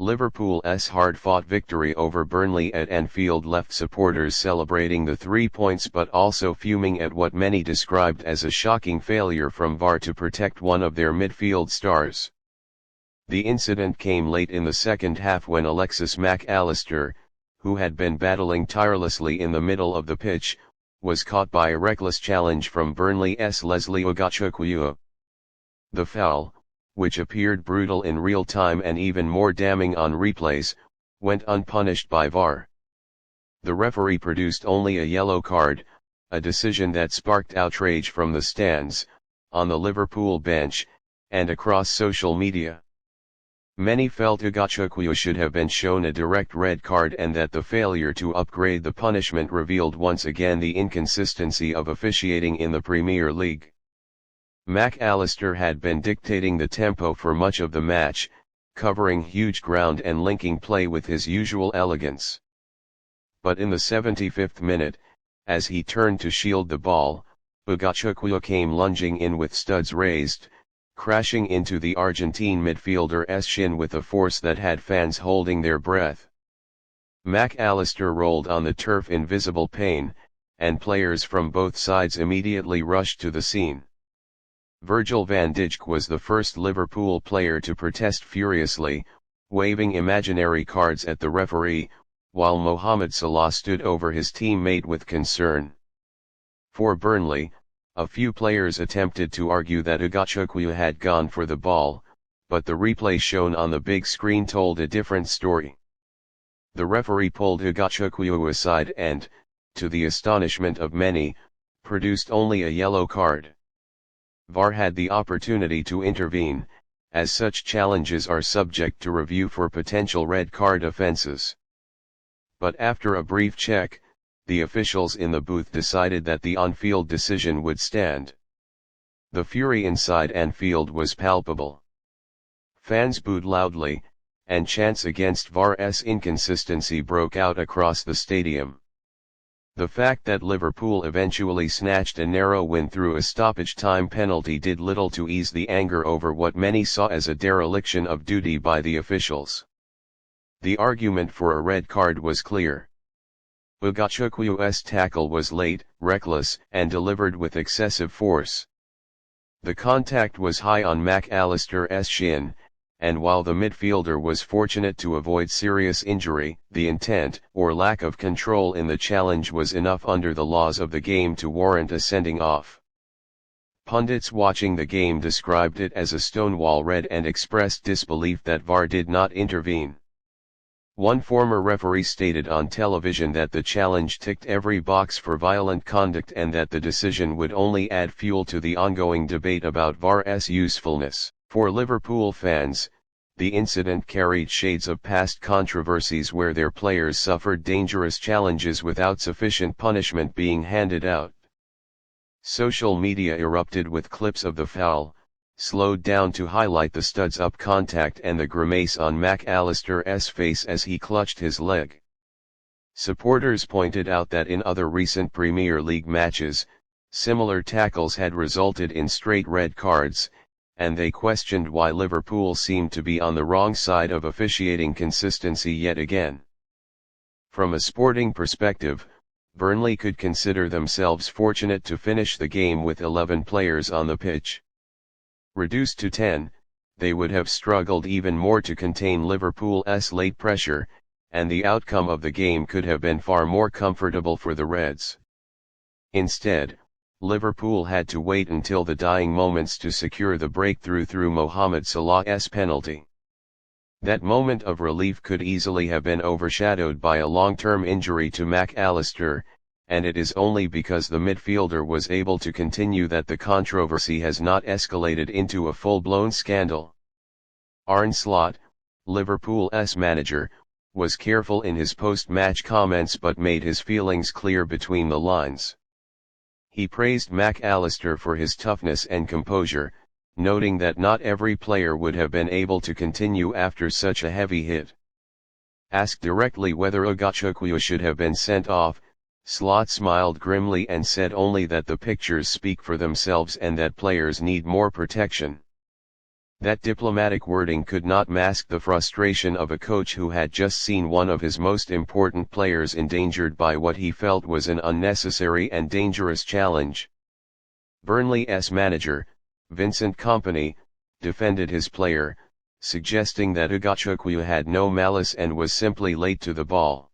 Liverpool's hard-fought victory over Burnley at Anfield left supporters celebrating the 3 points but also fuming at what many described as a shocking failure from VAR to protect one of their midfield stars. The incident came late in the second half when Alexis Mac Allister, who had been battling tirelessly in the middle of the pitch, was caught by a reckless challenge from Burnley's Lesley Ugochukwu. The foul, which appeared brutal in real time and even more damning on replays, went unpunished by VAR. The referee produced only a yellow card, a decision that sparked outrage from the stands, on the Liverpool bench, and across social media. Many felt Ugochukwu should have been shown a direct red card and that the failure to upgrade the punishment revealed once again the inconsistency of officiating in the Premier League. Mac Allister had been dictating the tempo for much of the match, covering huge ground and linking play with his usual elegance. But in the 75th minute, as he turned to shield the ball, Ugochukwu came lunging in with studs raised, crashing into the Argentine midfielder's shin with a force that had fans holding their breath. Mac Allister rolled on the turf in visible pain, and players from both sides immediately rushed to the scene. Virgil van Dijk was the first Liverpool player to protest furiously, waving imaginary cards at the referee, while Mohamed Salah stood over his teammate with concern. For Burnley, a few players attempted to argue that Ugochukwu had gone for the ball, but the replay shown on the big screen told a different story. The referee pulled Ugochukwu aside and, to the astonishment of many, produced only a yellow card. VAR had the opportunity to intervene, as such challenges are subject to review for potential red card offences. But after a brief check, the officials in the booth decided that the on-field decision would stand. The fury inside Anfield was palpable. Fans booed loudly, and chants against VAR's inconsistency broke out across the stadium. The fact that Liverpool eventually snatched a narrow win through a stoppage-time penalty did little to ease the anger over what many saw as a dereliction of duty by the officials. The argument for a red card was clear. Ugochukwu's tackle was late, reckless, and delivered with excessive force. The contact was high on Mac Allister's shin, and while the midfielder was fortunate to avoid serious injury, the intent, or lack of control in the challenge was enough under the laws of the game to warrant a sending off. Pundits watching the game described it as a Stonewall red and expressed disbelief that VAR did not intervene. One former referee stated on television that the challenge ticked every box for violent conduct and that the decision would only add fuel to the ongoing debate about VAR's usefulness. For Liverpool fans, the incident carried shades of past controversies where their players suffered dangerous challenges without sufficient punishment being handed out. Social media erupted with clips of the foul, slowed down to highlight the studs-up contact and the grimace on Mac Allister's face as he clutched his leg. Supporters pointed out that in other recent Premier League matches, similar tackles had resulted in straight red cards, and they questioned why Liverpool seemed to be on the wrong side of officiating consistency yet again. From a sporting perspective, Burnley could consider themselves fortunate to finish the game with 11 players on the pitch. Reduced to 10, they would have struggled even more to contain Liverpool's late pressure, and the outcome of the game could have been far more comfortable for the Reds. Instead, Liverpool had to wait until the dying moments to secure the breakthrough through Mohamed Salah's penalty. That moment of relief could easily have been overshadowed by a long-term injury to Mac Allister, and it is only because the midfielder was able to continue that the controversy has not escalated into a full-blown scandal. Arne Slot, Liverpool's manager, was careful in his post-match comments but made his feelings clear between the lines. He praised Mac Allister for his toughness and composure, noting that not every player would have been able to continue after such a heavy hit. Asked directly whether Ugochukwu should have been sent off, Slot smiled grimly and said only that the pictures speak for themselves and that players need more protection. That diplomatic wording could not mask the frustration of a coach who had just seen one of his most important players endangered by what he felt was an unnecessary and dangerous challenge. Burnley's manager, Vincent Kompany, defended his player, suggesting that Ugochukwu had no malice and was simply late to the ball.